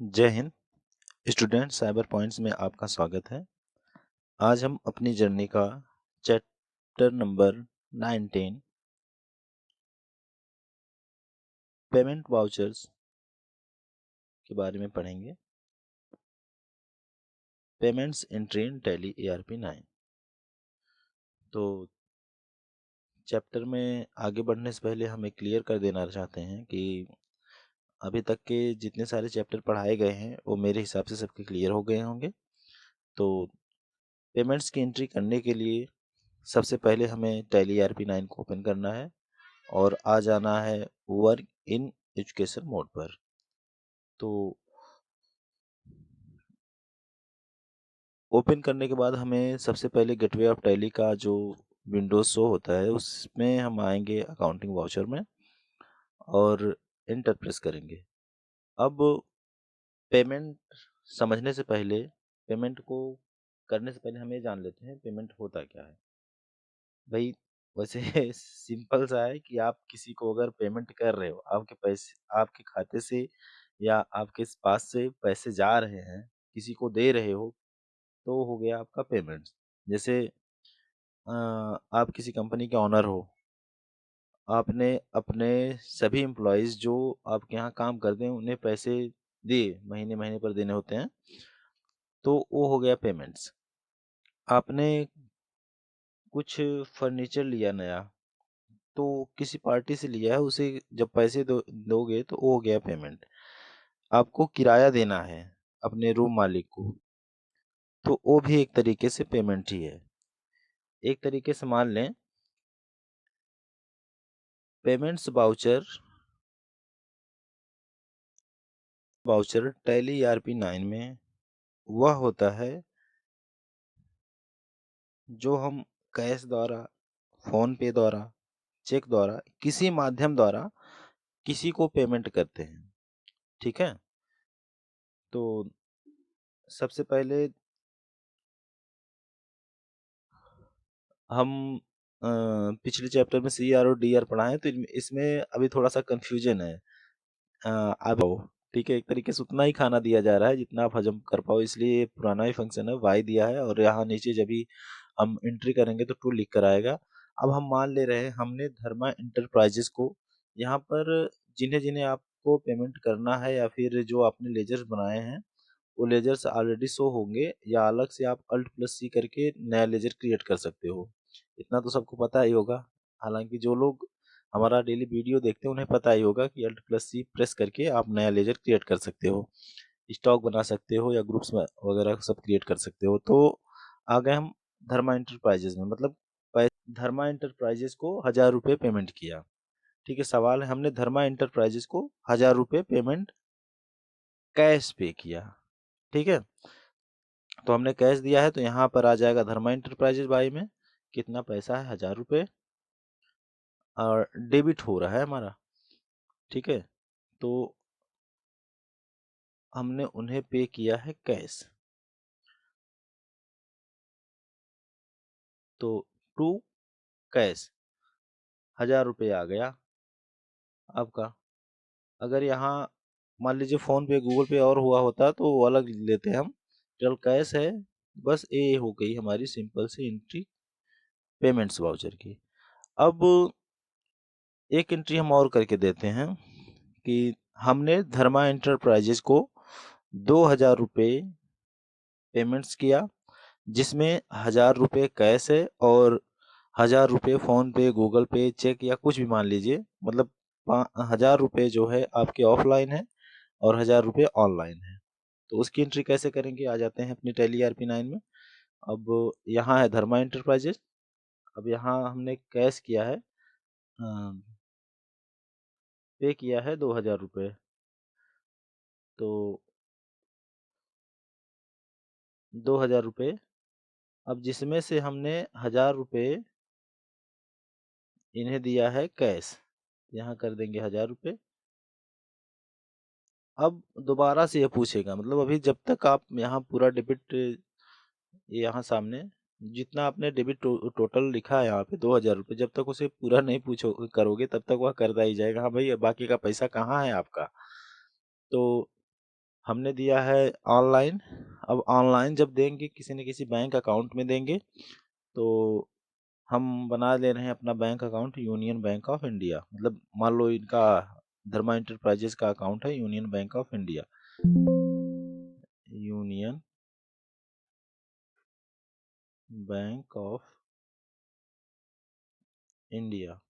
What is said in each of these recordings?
जय Hind. Student cyber points में आपका स्वागत है। आज हम अपनी जर्नी का चैप्टर नंबर 19 पेमेंट वाउचर्स के बारे में पढ़ेंगे। Payments entry in tally ARP 9। तो चैप्टर में आगे बढ़ने से पहले हम एक क्लियर कर देना चाहते हैं कि अभी तक के जितने सारे चैप्टर पढ़ाए गए हैं वो मेरे हिसाब से सबके क्लियर हो गए होंगे। तो पेमेंट्स की एंट्री करने के लिए सबसे पहले हमें टैली ARP 9 को ओपन करना है और आ जाना है वर्क इन एजुकेशन मोड पर। तो ओपन करने के बाद हमें सबसे पहले गेटवे ऑफ टैली का जो विंडोज शो होता है उसमें हम आएंगे अकाउंटिंग वाउचर में और एंटर प्रेस करेंगे। अब पेमेंट समझने से पहले, पेमेंट को करने से पहले हम ये जान लेते हैं पेमेंट होता क्या है। भाई वैसे सिंपल सा है कि आप किसी को अगर पेमेंट कर रहे हो, आपके पैसे आपके खाते से या आपके पास से पैसे जा रहे हैं, किसी को दे रहे हो, तो हो गया आपका पेमेंट। जैसे आप किसी कंपनी के ऑनर हो, आपने अपने सभी एम्प्लॉयज़ जो आपके यहाँ काम करते हैं उन्हें पैसे दिए, महीने महीने पर देने होते हैं, तो वो हो गया पेमेंट्स। आपने कुछ फर्नीचर लिया नया, तो किसी पार्टी से लिया है, उसे जब पैसे दोगे तो वो हो गया पेमेंट। आपको किराया देना है अपने रूम मालिक को, तो वो भी एक तरीके से पेमेंट ही है। एक तरीके से मान लें पेमेंट्स वाउचर टैली ERP 9 में वह होता है जो हम कैश द्वारा, फोन पे द्वारा, चेक द्वारा, किसी माध्यम द्वारा किसी को पेमेंट करते हैं। ठीक है, तो सबसे पहले हम पिछले चैप्टर में CR और DR पढ़ाए, तो इसमें अभी थोड़ा सा कंफ्यूजन है। अब ठीक है, एक तरीके से उतना ही खाना दिया जा रहा है जितना आप हजम कर पाओ, इसलिए पुराना ही फंक्शन है, वाई दिया है और यहाँ नीचे जब भी हम एंट्री करेंगे तो टू लिख कर आएगा। अब हम मान ले रहे हैं हमने धर्मा इंटरप्राइजेस को, यहाँ पर जिन्हें जिन्हें आपको पेमेंट करना है या फिर जो आपने लेजर्स बनाए हैं वो लेजर्स ऑलरेडी शो होंगे, या अलग से आप Alt+C करके नया लेजर क्रिएट कर सकते हो। इतना तो सबको पता ही होगा। हालांकि जो लोग हमारा डेली वीडियो देखते हैं उन्हें पता ही होगा कि Alt+C प्रेस करके आप नया लेजर क्रिएट कर सकते हो, स्टॉक बना सकते हो या ग्रुप्स वगैरह सब क्रिएट कर सकते हो। तो आ गए हम धर्मा इंटरप्राइजेज में, मतलब धर्मा इंटरप्राइजेज को 1000 रुपये पेमेंट किया। ठीक है, सवाल है हमने धर्मा इंटरप्राइजेज को 1000 रुपये पेमेंट कैश पे किया। ठीक है, तो हमने कैश दिया है तो यहाँ पर आ जाएगा धर्मा इंटरप्राइजेज बाई में कितना पैसा है, 1000 रुपये, और डेबिट हो रहा है हमारा। ठीक है, तो हमने उन्हें पे किया है कैश, तो टू कैश 1000 रुपये आ गया आपका। अगर यहाँ मान लीजिए फोन पे गूगल पे और हुआ होता तो वो अलग लेते हैं हम, चल कैश है, बस ये हो गई हमारी सिंपल सी एंट्री पेमेंट्स वाउचर की। अब एक एंट्री हम और करके देते हैं कि हमने धर्मा इंटरप्राइजेज को 2000 रुपये पेमेंट्स किया, जिसमें 1000 रुपये कैश है और 1000 रुपये फोन पे, गूगल पे, चेक या कुछ भी मान लीजिए, मतलब 1000 रुपये जो है आपके ऑफलाइन है और 1000 रुपये ऑनलाइन है। तो उसकी एंट्री कैसे करेंगे, आ जाते हैं अपनी टैली ERP 9 में। अब यहाँ है धर्मा इंटरप्राइजेज, अब यहाँ हमने कैश किया है, पे किया है 2000 रुपये, तो 2000 रुपये, अब जिसमें से हमने 1000 रुपये इन्हें दिया है कैश, यहाँ कर देंगे 1000 रुपये। अब दोबारा से ये पूछेगा, मतलब अभी जब तक आप यहाँ पूरा डेबिट, यहाँ सामने जितना आपने डेबिट टोटल लिखा है यहाँ पे 2000 रुपये, जब तक उसे पूरा नहीं पूछो करोगे तब तक वह करता ही जाएगा, हाँ भाई बाकी का पैसा कहाँ है आपका। तो हमने दिया है ऑनलाइन। अब ऑनलाइन जब देंगे किसी न किसी बैंक अकाउंट में देंगे, तो हम बना ले रहे हैं अपना bank account union bank of India. मतलब मान लो इनका धर्मा इंटरप्राइजेस का अकाउंट है union bank of India, union bank of India.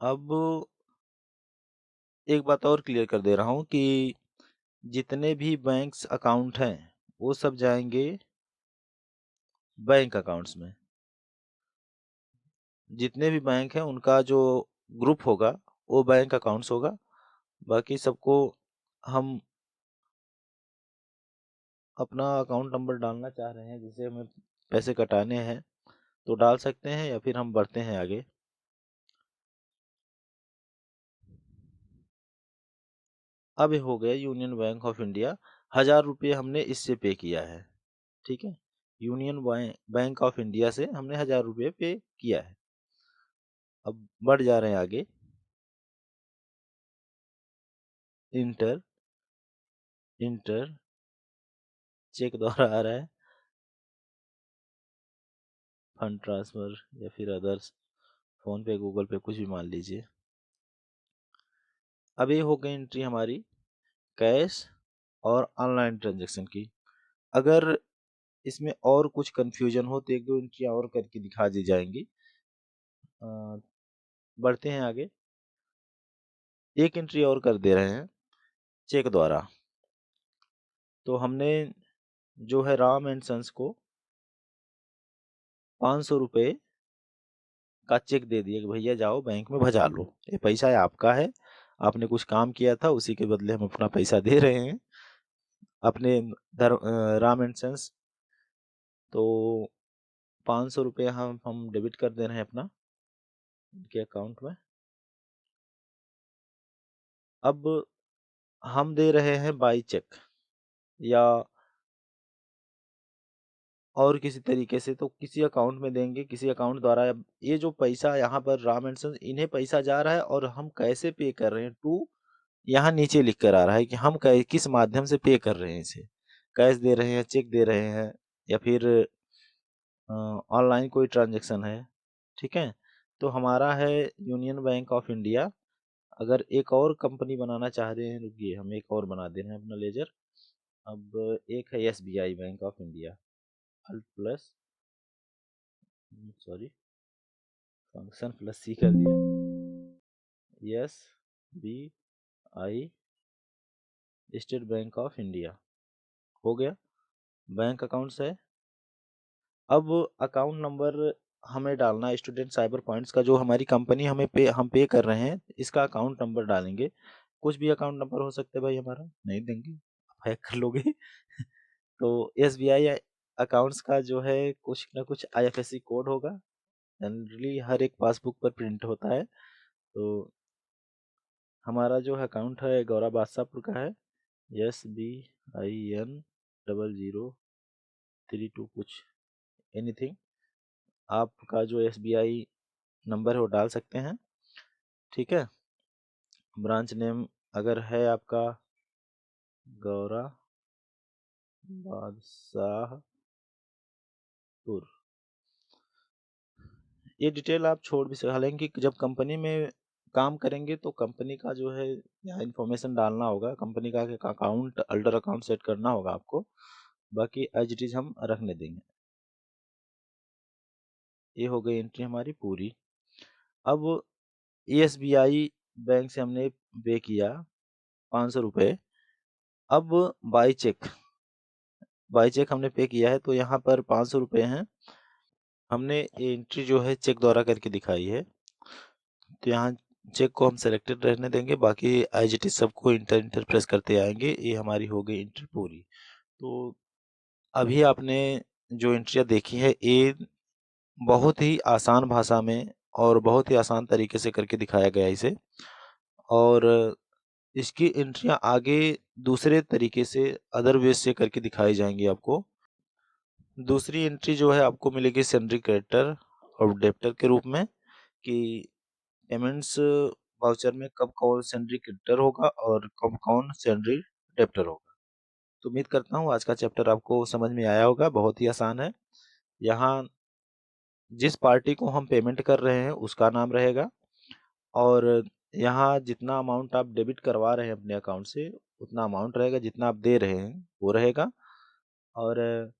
अब एक बात और क्लियर कर दे रहा हूँ कि जितने भी बैंक्स अकाउंट हैं वो सब जाएंगे बैंक अकाउंट्स में। जितने भी बैंक हैं उनका जो ग्रुप होगा वो बैंक अकाउंट्स होगा। बाकी सबको हम अपना अकाउंट नंबर डालना चाह रहे हैं, जिसे हमें पैसे कटाने हैं तो डाल सकते हैं, या फिर हम बढ़ते हैं आगे। अब हो गया यूनियन बैंक ऑफ इंडिया, 1000 रुपये हमने इससे पे किया है। ठीक है, यूनियन बैंक ऑफ इंडिया से हमने 1000 रुपये पे किया है। अब बढ़ जा रहे हैं आगे। इंटर इंटर चेक द्वारा आ रहा है, फंड ट्रांसफर या फिर अदर्स, फोन पे गूगल पे कुछ भी मान लीजिए। अब ये हो गई एंट्री हमारी कैश और ऑनलाइन ट्रांजैक्शन की। अगर इसमें और कुछ कंफ्यूजन हो तो एक दो एंट्री और करके दिखा दी जाएंगी। बढ़ते हैं आगे। एक एंट्री और कर दे रहे हैं चेक द्वारा। तो हमने जो है राम एंड सन्स को 500 रुपये का चेक दे दिया कि भैया जाओ बैंक में भजा लो, ये पैसा आपका है, आपने कुछ काम किया था उसी के बदले हम अपना पैसा दे रहे हैं अपने राम एंड सन्स। तो 500 रुपये हम डेबिट कर दे रहे हैं अपना उनके अकाउंट में। अब हम दे रहे हैं बाई चेक या और किसी तरीके से, तो किसी अकाउंट में देंगे, किसी अकाउंट द्वारा। अब ये जो पैसा यहाँ पर राम एंड सन्स इन्हें पैसा जा रहा है और हम कैसे पे कर रहे हैं, टू यहाँ नीचे लिख कर आ रहा है कि हम किस माध्यम से पे कर रहे हैं इसे। कैश दे रहे हैं, चेक दे रहे हैं, या फिर ऑनलाइन कोई ट्रांजैक्शन है। ठीक है, तो हमारा है यूनियन बैंक ऑफ इंडिया। अगर एक और कंपनी बनाना चाह रहे हैं, रुकिए हम एक और बना दे रहे हैं अपना लेजर। अब एक है SBI bank of India, alt plus, sorry function plus C कर दिया, S B I state bank of India. हो गया, बैंक अकाउंट्स है। अब अकाउंट नंबर हमें डालना है स्टूडेंट साइबर पॉइंट्स का, जो हमारी कंपनी हम पे कर रहे हैं, इसका अकाउंट नंबर डालेंगे। कुछ भी अकाउंट नंबर हो सकता है भाई, हमारा नहीं देंगे, आप हैक कर लोगे तो एसबीआई अकाउंट्स का जो है कुछ ना कुछ आईएफएससी कोड होगा, जनरली हर एक पासबुक पर प्रिंट होता है। तो हमारा जो अकाउंट है गौरा बादशाहपुर का है, SBIN 0032 कुछ एनीथिंग। आपका जो एसबीआई नंबर है वो डाल सकते हैं। ठीक है, ब्रांच नेम अगर है आपका गौरा बादशाहपुर, ये डिटेल आप छोड़ भी सकते, हालांकि जब कंपनी में काम करेंगे तो कंपनी का जो है यहाँ इन्फॉर्मेशन डालना होगा, कंपनी का अकाउंट अल्टर अकाउंट सेट करना होगा आपको, बाकी एज इट इज हम रखने देंगे। ये हो गई एंट्री हमारी पूरी। अब एसबीआई बैंक से हमने पे किया 500 रुपये। अब बाई चेक हमने पे किया है, तो यहाँ पर 500 रुपये हैं। हमने ये एंट्री जो है चेक द्वारा करके दिखाई है, तो यहाँ चेक को हम सेलेक्टेड रहने देंगे, बाकी एज इट इज सबको इंटर प्रेस करते आएंगे। ये हमारी हो गई एंट्री पूरी। तो अभी आपने जो एंट्रियाँ देखी है ये बहुत ही आसान भाषा में और बहुत ही आसान तरीके से करके दिखाया गया है इसे, और इसकी एंट्रियाँ आगे दूसरे तरीके से अदर वेज से करके दिखाई जाएंगी आपको। दूसरी एंट्री जो है आपको मिलेगी सैलरी क्रेडिटर और डेब्टर के रूप में, कि पेमेंट्स वाउचर में कब कौन सैलरी क्रेडिटर होगा और कब कौन सैलरी डेबिटर होगा। तो उम्मीद करता हूँ आज का चैप्टर आपको समझ में आया होगा। बहुत ही आसान है। यहाँ जिस पार्टी को हम पेमेंट कर रहे हैं उसका नाम रहेगा, और यहाँ जितना अमाउंट आप डेबिट करवा रहे हैं अपने अकाउंट से उतना अमाउंट रहेगा, जितना आप दे रहे हैं वो रहेगा। और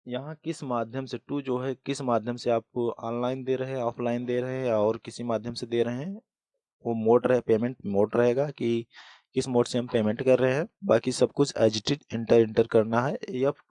यहाँ किस माध्यम से टू जो है, किस माध्यम से आप ऑनलाइन दे रहे हैं, ऑफलाइन दे रहे हैं या और किसी माध्यम से दे रहे हैं, वो मोड रहे, पेमेंट मोड रहेगा कि किस मोड से हम पेमेंट कर रहे हैं। बाकी सब कुछ as it is enter enter करना है। या